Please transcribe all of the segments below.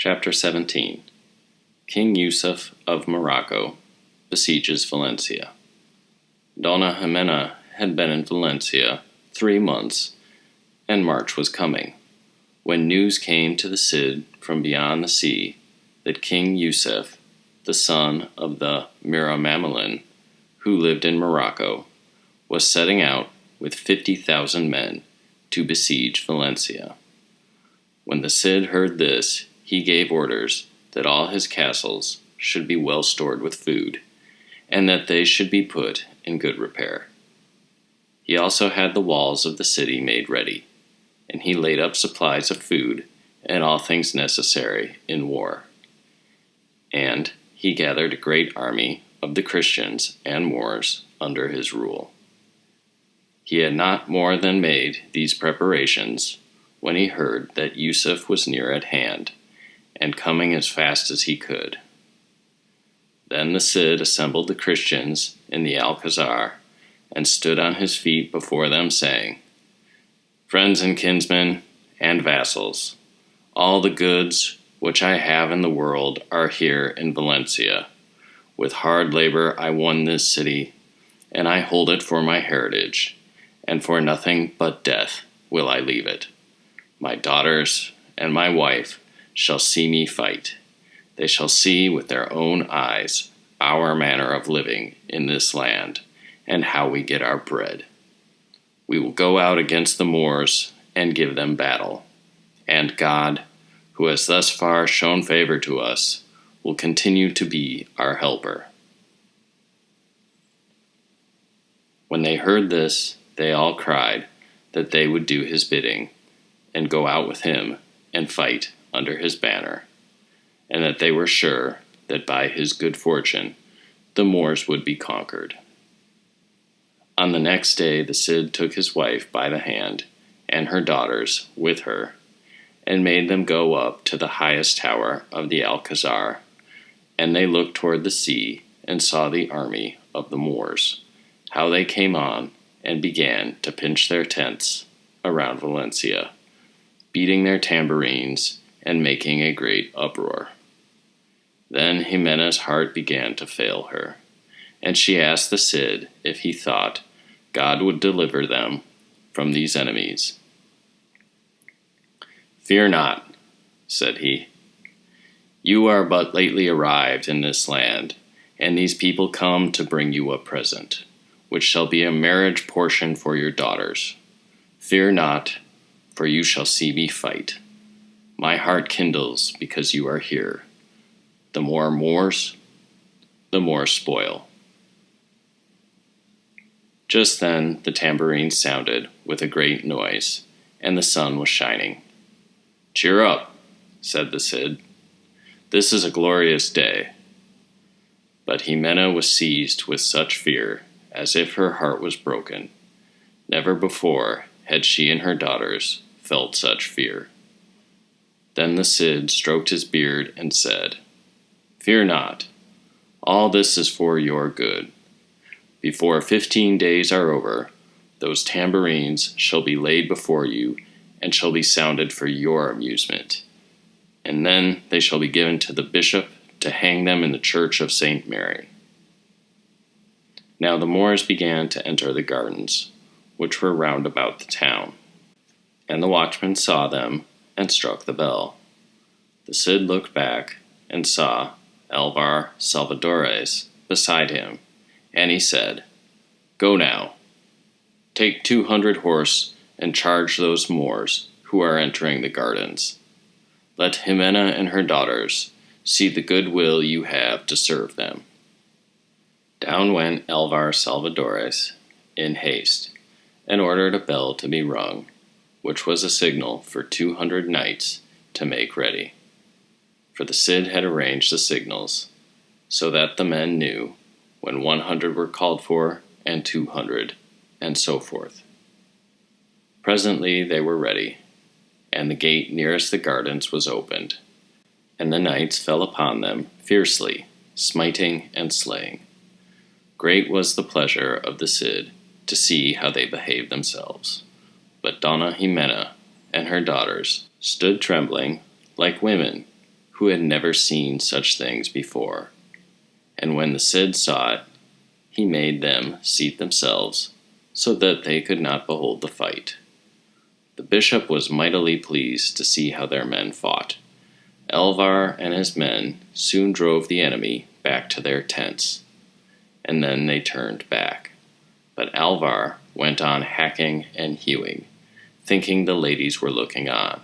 Chapter 17. King Yucef of Morocco besieges Valencia. Donna Jimena had been in Valencia 3 months, and March was coming, when news came to the Cid from beyond the sea that King Yucef, the son of the Miramamelin, who lived in Morocco, was setting out with 50,000 men to besiege Valencia. When the Cid heard this, he gave orders that all his castles should be well stored with food, and that they should be put in good repair. He also had the walls of the city made ready, and he laid up supplies of food and all things necessary in war. And he gathered a great army of the Christians and Moors under his rule. He had not more than made these preparations when he heard that Yucef was near at hand, and coming as fast as he could. Then the Cid assembled the Christians in the Alcazar, and stood on his feet before them, saying, "Friends and kinsmen and vassals, all the goods which I have in the world are here in Valencia. With hard labor I won this city, and I hold it for my heritage, and for nothing but death will I leave it. My daughters and my wife shall see me fight. They shall see with their own eyes our manner of living in this land, and how we get our bread. We will go out against the Moors and give them battle, and God, who has thus far shown favor to us, will continue to be our helper." When they heard this, they all cried that they would do his bidding, and go out with him and fight under his banner, and that they were sure that by his good fortune the Moors would be conquered. On the next day the Cid took his wife by the hand, and her daughters with her, and made them go up to the highest tower of the Alcazar, and they looked toward the sea, and saw the army of the Moors, how they came on, and began to pitch their tents around Valencia, beating their tambourines and making a great uproar. Then Jimena's heart began to fail her, and she asked the Cid if he thought God would deliver them from these enemies. "Fear not," said he. "You are but lately arrived in this land, and these people come to bring you a present, which shall be a marriage portion for your daughters. Fear not, for you shall see me fight. My heart kindles because you are here. The more Moors, the more spoil." Just then the tambourine sounded with a great noise, and the sun was shining. "Cheer up," said the Cid. "This is a glorious day." But Jimena was seized with such fear as if her heart was broken. Never before had she and her daughters felt such fear. Then the Cid stroked his beard and said, "Fear not. All this is for your good. Before 15 days are over, those tambourines shall be laid before you, and shall be sounded for your amusement. And then they shall be given to the bishop to hang them in the church of St. Mary." Now the Moors began to enter the gardens, which were round about the town, and the watchman saw them and struck the bell. The Cid looked back and saw al-sayyid beside him, and he said, "Go now, take 200 horse and charge those Moors who are entering the gardens. Let Jimena and her daughters see the good will you have to serve them." Down went al-sayyid in haste, and ordered a bell to be rung, which was a signal for 200 knights to make ready. For the Cid had arranged the signals, so that the men knew when 100 were called for, and 200, and so forth. Presently they were ready, and the gate nearest the gardens was opened, and the knights fell upon them fiercely, smiting and slaying. Great was the pleasure of the Cid to see how they behaved themselves. But Donna Jimena and her daughters stood trembling like women who had never seen such things before. And when the Cid saw it, he made them seat themselves, so that they could not behold the fight. The bishop was mightily pleased to see how their men fought. Alvar and his men soon drove the enemy back to their tents, and then they turned back. But Alvar went on hacking and hewing, thinking the ladies were looking on.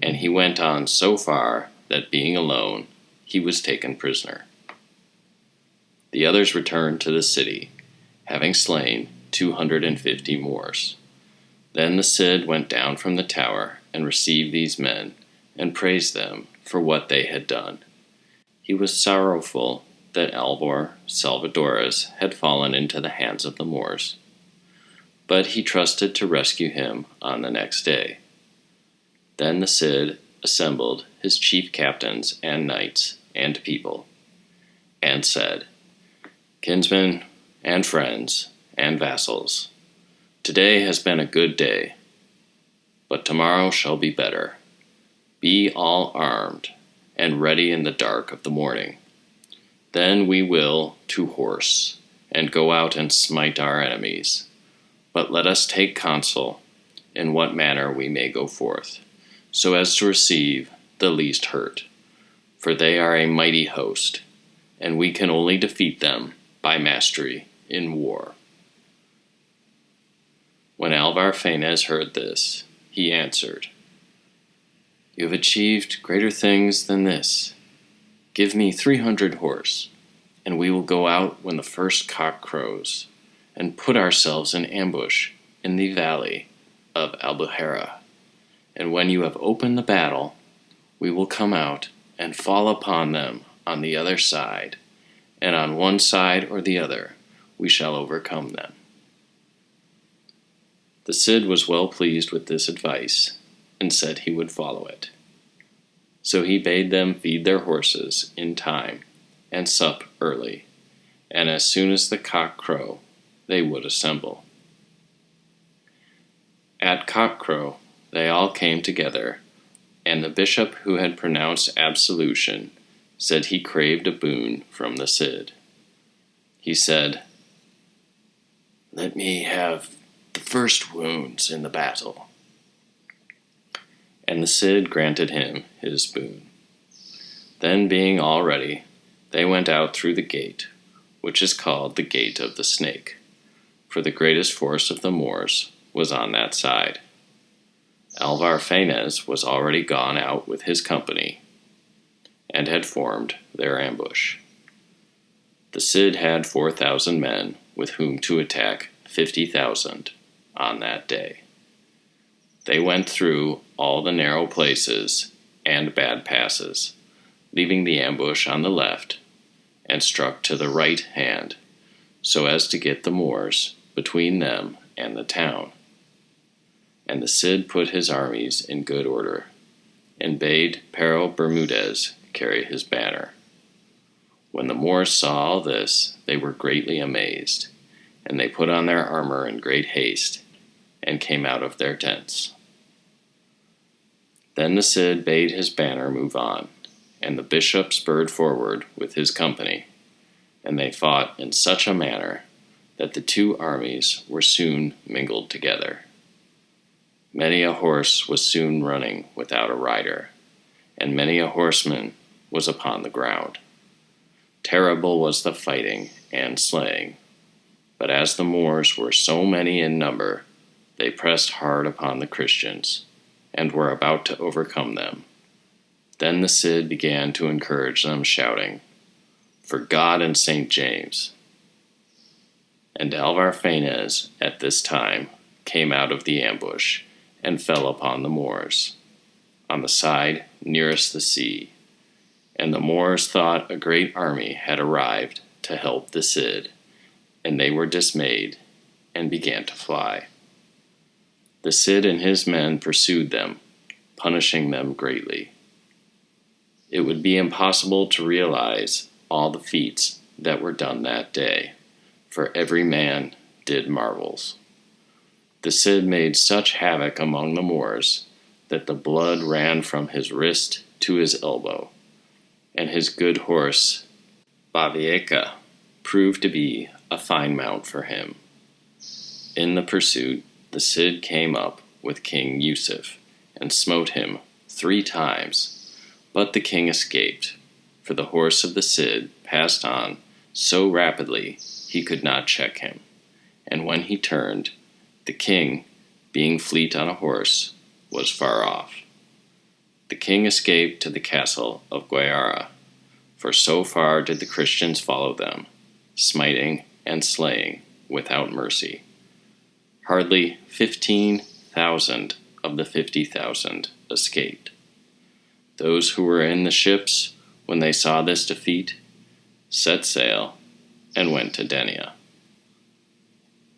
And he went on so far that, being alone, he was taken prisoner. The others returned to the city, having slain 250 Moors. Then the Cid went down from the tower and received these men, and praised them for what they had done. He was sorrowful that Alvar Salvadores had fallen into the hands of the Moors, but he trusted to rescue him on the next day. Then the Cid assembled his chief captains and knights and people, and said, "Kinsmen and friends and vassals, today has been a good day, but tomorrow shall be better. Be all armed and ready in the dark of the morning. Then we will to horse and go out and smite our enemies. But let us take counsel in what manner we may go forth, so as to receive the least hurt. For they are a mighty host, and we can only defeat them by mastery in war." When Alvar Fanez heard this, he answered, "You have achieved greater things than this. Give me 300 horse, and we will go out when the first cock crows, and put ourselves in ambush in the valley of Albufera. And when you have opened the battle, we will come out and fall upon them on the other side, and on one side or the other we shall overcome them." The Cid was well pleased with this advice, and said he would follow it. So he bade them feed their horses in time, and sup early, and as soon as the cock crow, they would assemble. At cockcrow they all came together, and the bishop who had pronounced absolution said he craved a boon from the Cid. He said, "Let me have the first wounds in the battle." And the Cid granted him his boon. Then, being all ready, they went out through the gate, which is called the Gate of the Snake, for the greatest force of the Moors was on that side. Alvar Fanez was already gone out with his company, and had formed their ambush. The Cid had 4,000 men with whom to attack 50,000 on that day. They went through all the narrow places and bad passes, leaving the ambush on the left, and struck to the right hand, so as to get the Moors between them and the town. And the Cid put his armies in good order, and bade Pero Bermudez carry his banner. When the Moors saw all this, they were greatly amazed, and they put on their armor in great haste, and came out of their tents. Then the Cid bade his banner move on, and the bishop spurred forward with his company, and they fought in such a manner that the two armies were soon mingled together. Many a horse was soon running without a rider, and many a horseman was upon the ground. Terrible was the fighting and slaying, but as the Moors were so many in number, they pressed hard upon the Christians, and were about to overcome them. Then the Cid began to encourage them, shouting, "For God and St. James!" And Alvar Fanez at this time came out of the ambush, and fell upon the Moors, on the side nearest the sea. And the Moors thought a great army had arrived to help the Cid, and they were dismayed, and began to fly. The Cid and his men pursued them, punishing them greatly. It would be impossible to realize all the feats that were done that day, for every man did marvels. The Cid made such havoc among the Moors that the blood ran from his wrist to his elbow, and his good horse, Bavieca, proved to be a fine mount for him. In the pursuit, the Cid came up with King Yucef, and smote him 3 times, but the king escaped, for the horse of the Cid passed on so rapidly he could not check him, and when he turned, the king, being fleet on a horse, was far off. The king escaped to the castle of Guayara, for so far did the Christians follow them, smiting and slaying without mercy. Hardly 15,000 of the 50,000 escaped. Those who were in the ships, when they saw this defeat, set sail and went to Denia.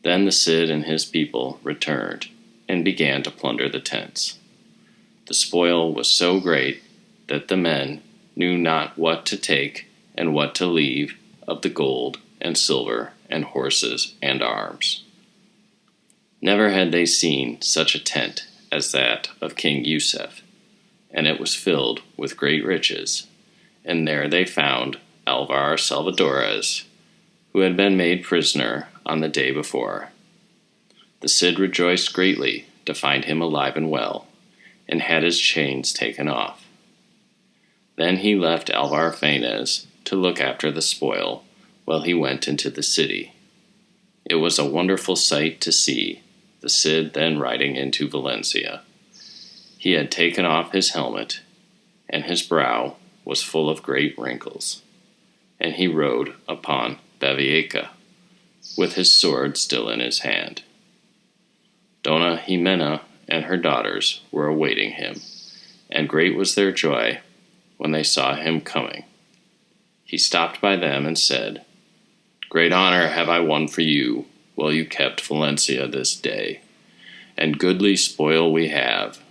Then the Cid and his people returned and began to plunder the tents. The spoil was so great that the men knew not what to take and what to leave of the gold and silver and horses and arms. Never had they seen such a tent as that of King Yucef, and it was filled with great riches, and there they found Alvar Salvadores, who had been made prisoner on the day before. The Cid rejoiced greatly to find him alive and well, and had his chains taken off. Then he left Alvar Fanez to look after the spoil while he went into the city. It was a wonderful sight to see the Cid then riding into Valencia. He had taken off his helmet, and his brow was full of great wrinkles, and he rode upon Bavieca, with his sword still in his hand. Dona Ximena and her daughters were awaiting him, and great was their joy when they saw him coming. He stopped by them and said, "Great honor have I won for you, while you kept Valencia this day, and goodly spoil we have.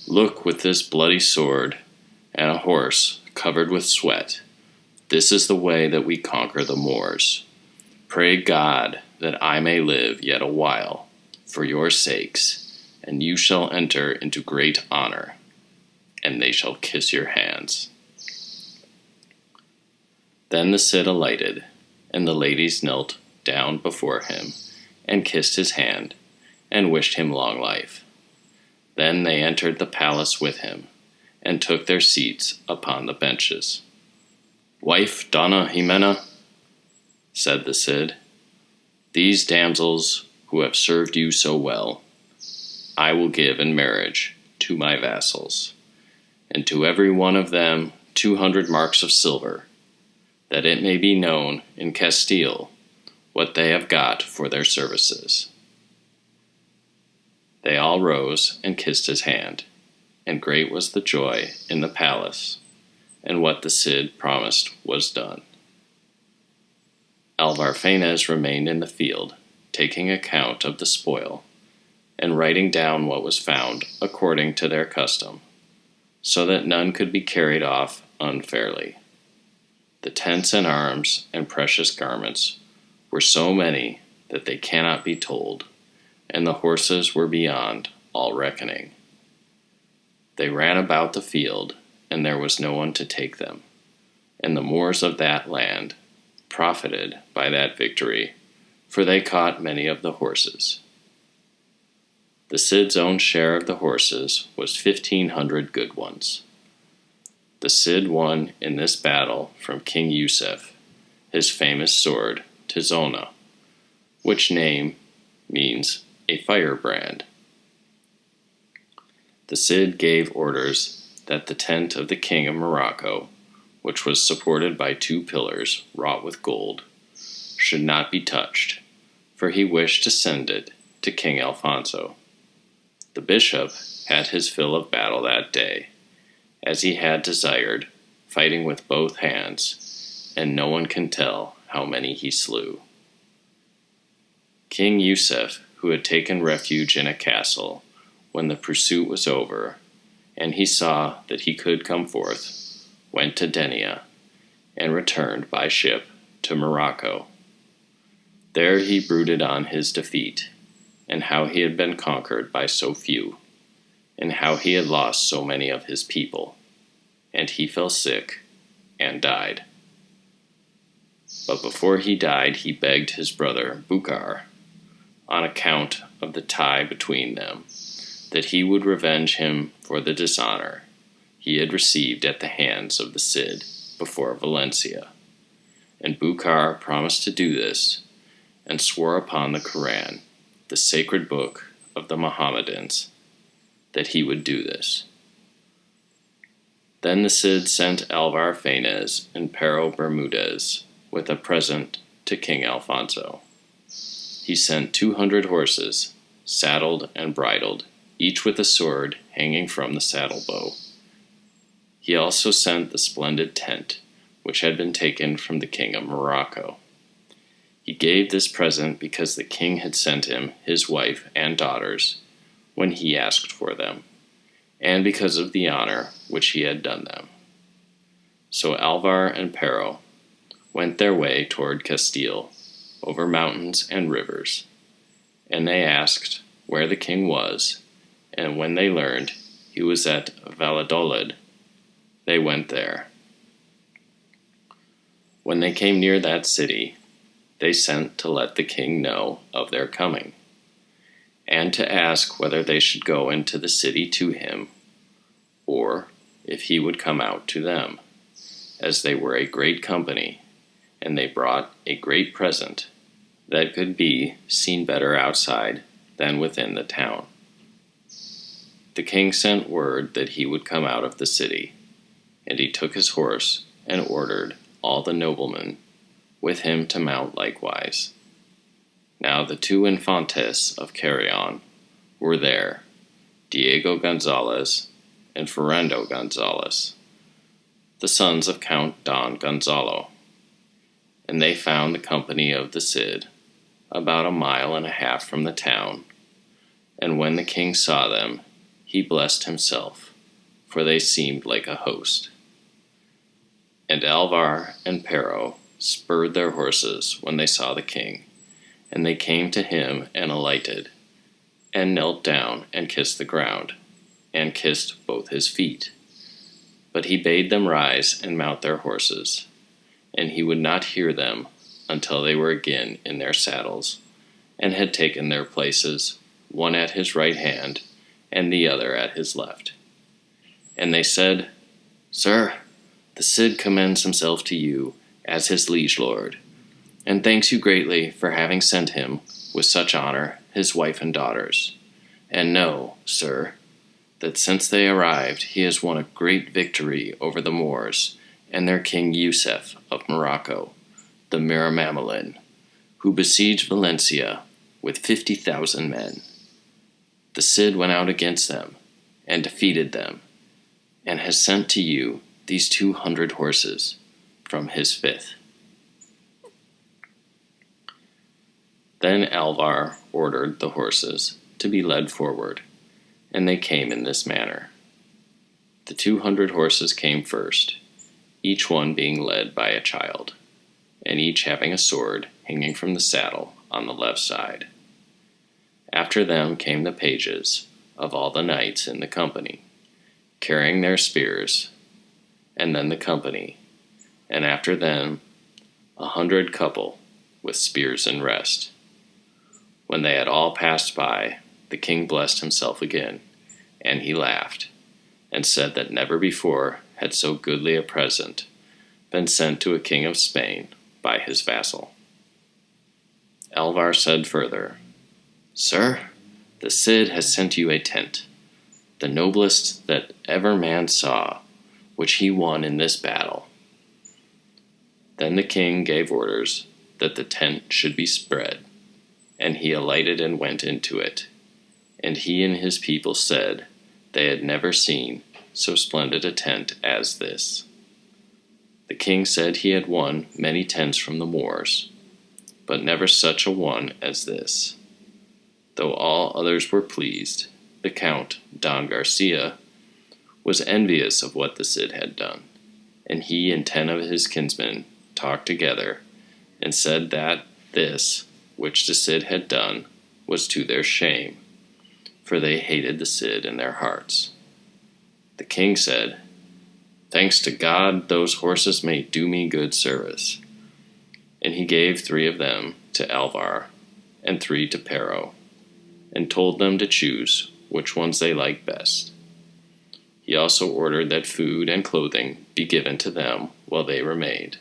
Look, with this bloody sword, and a horse covered with sweat, this is the way that we conquer the Moors. Pray God that I may live yet a while, for your sakes, and you shall enter into great honor, and they shall kiss your hands." Then the Cid alighted, and the ladies knelt down before him, and kissed his hand, and wished him long life. Then they entered the palace with him, and took their seats upon the benches. "Wife Dona Ximena," said the Cid, "these damsels who have served you so well, I will give in marriage to my vassals, and to every one of them 200 marks of silver, that it may be known in Castile what they have got for their services." They all rose and kissed his hand, and great was the joy in the palace, and what the Cid promised was done. Alvar Fanez remained in the field, taking account of the spoil, and writing down what was found according to their custom, so that none could be carried off unfairly. The tents and arms and precious garments were so many that they cannot be told, and the horses were beyond all reckoning. They ran about the field, and there was no one to take them, and the Moors of that land profited by that victory, for they caught many of the horses. The Cid's own share of the horses was 1,500 good ones. The Cid won in this battle from King Yucef his famous sword, Tizona, which name means a firebrand. The Cid gave orders that the tent of the king of Morocco, which was supported by 2 pillars wrought with gold, should not be touched, for he wished to send it to King Alfonso. The bishop had his fill of battle that day, as he had desired, fighting with both hands, and no one can tell how many he slew. King Yucef, who had taken refuge in a castle when the pursuit was over, and he saw that he could come forth, went to Denia, and returned by ship to Morocco. There he brooded on his defeat, and how he had been conquered by so few, and how he had lost so many of his people. and he fell sick and died. But before he died, he begged his brother Bucar, on account of the tie between them, that he would revenge him for the dishonor he had received at the hands of the Cid before Valencia. And Bucar promised to do this, and swore upon the Koran, the sacred book of the Mohammedans, that he would do this. Then the Cid sent Alvar Fanez and Pero Bermudez with a present to King Alfonso. He sent 200 horses, saddled and bridled, each with a sword hanging from the saddle bow. He also sent the splendid tent, which had been taken from the king of Morocco. He gave this present because the king had sent him his wife and daughters when he asked for them, and because of the honor which he had done them. So Alvar and Pero went their way toward Castile, over mountains and rivers, and they asked where the king was, and when they learned he was at Valladolid, they went there. When they came near that city, they sent to let the king know of their coming, and to ask whether they should go into the city to him, or if he would come out to them, as they were a great company, and they brought a great present that could be seen better outside than within the town. The king sent word that he would come out of the city, and he took his horse and ordered all the noblemen with him to mount likewise. Now the 2 infantes of Carrion were there, Diego Gonzalez and Fernando Gonzalez, the sons of Count Don Gonzalo. And they found the company of the Cid about 1.5 miles from the town, and when the king saw them, he blessed himself, for they seemed like a host. And Alvar and Pero spurred their horses when they saw the king, and they came to him and alighted, and knelt down and kissed the ground, and kissed both his feet. But he bade them rise and mount their horses, and he would not hear them until they were again in their saddles, and had taken their places, one at his right hand, and the other at his left. And they said, Sir, the Cid commends himself to you as his liege lord, and thanks you greatly for having sent him, with such honor, his wife and daughters. And know, sir, that since they arrived he has won a great victory over the Moors, and their king Yucef of Morocco, the Miramamelin, who besieged Valencia with 50,000 men. The Cid went out against them, and defeated them, and has sent to you these 200 horses from his 5th. Then Alvar ordered the horses to be led forward, and they came in this manner. The 200 horses came first, each one being led by a child, and each having a sword hanging from the saddle on the left side. After them came the pages of all the knights in the company, carrying their spears, and then the company, and after them 100 couple with spears in rest. When they had all passed by, the king blessed himself again, and he laughed, and said that never before had so goodly a present been sent to a king of Spain by his vassal. Alvar said further, Sir, the Cid has sent you a tent, the noblest that ever man saw, which he won in this battle. Then the king gave orders that the tent should be spread, and he alighted and went into it, and he and his people said they had never seen so splendid a tent as this. The king said he had won many tents from the Moors, but never such a one as this. Though all others were pleased, the Count Don Garcia was envious of what the Cid had done, and he and 10 of his kinsmen talked together, and said that this, which the Cid had done, was to their shame, for they hated the Cid in their hearts. The king said, Thanks to God, those horses may do me good service. And he gave 3 of them to Alvar, and 3 to Pero, and told them to choose which ones they liked best. He also ordered that food and clothing be given to them while they remained,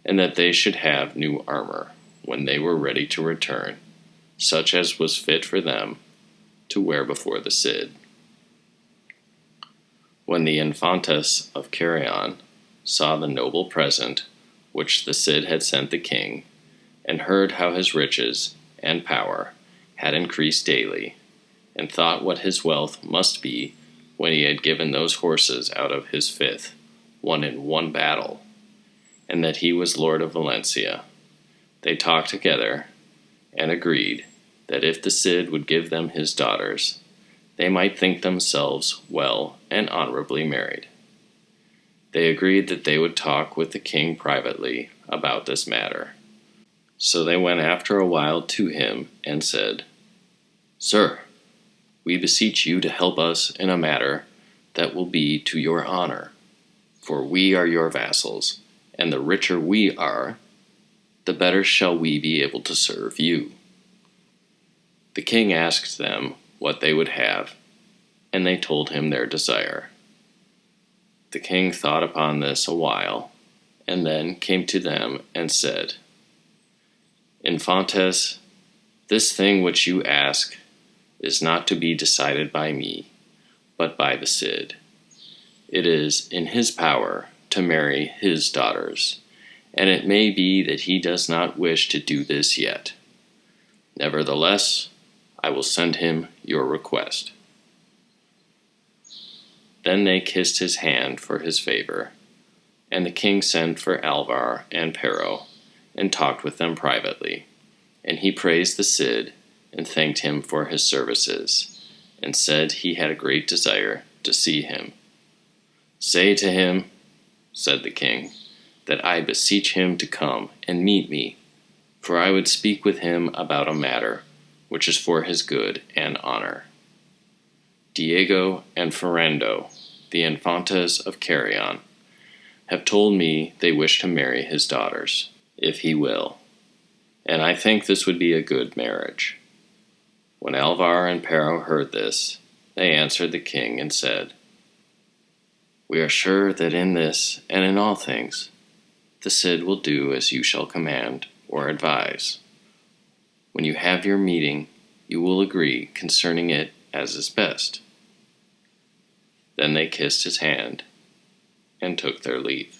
and that they should have new armor when they were ready to return, such as was fit for them to wear before the Cid. When the Infantes of Carrion saw the noble present which the Cid had sent the king, and heard how his riches and power had increased daily, and thought what his wealth must be when he had given those horses out of his 5th, won in one battle, and that he was lord of Valencia, they talked together, and agreed that if the Cid would give them his daughters, they might think themselves well and honorably married. They agreed that they would talk with the king privately about this matter. So they went after a while to him and said, Sir, we beseech you to help us in a matter that will be to your honor, for we are your vassals, and the richer we are, the better shall we be able to serve you. The king asked them what they would have, and they told him their desire. The king thought upon this a while, and then came to them and said, Infantes, this thing which you ask is not to be decided by me, but by the Cid. It is in his power to marry his daughters, and it may be that he does not wish to do this yet. Nevertheless, I will send him your request. Then they kissed his hand for his favor, and the king sent for Alvar and Pero, and talked with them privately. And he praised the Cid, and thanked him for his services, and said he had a great desire to see him. Say to him, said the king, that I beseech him to come and meet me, for I would speak with him about a matter which is for his good and honor. Diego and Ferrando, the Infantes of Carrion, have told me they wish to marry his daughters, if he will, and I think this would be a good marriage. When Alvar and Pero heard this, they answered the king and said, We are sure that in this and in all things the Cid will do as you shall command or advise. When you have your meeting, you will agree concerning it as is best. Then they kissed his hand and took their leave.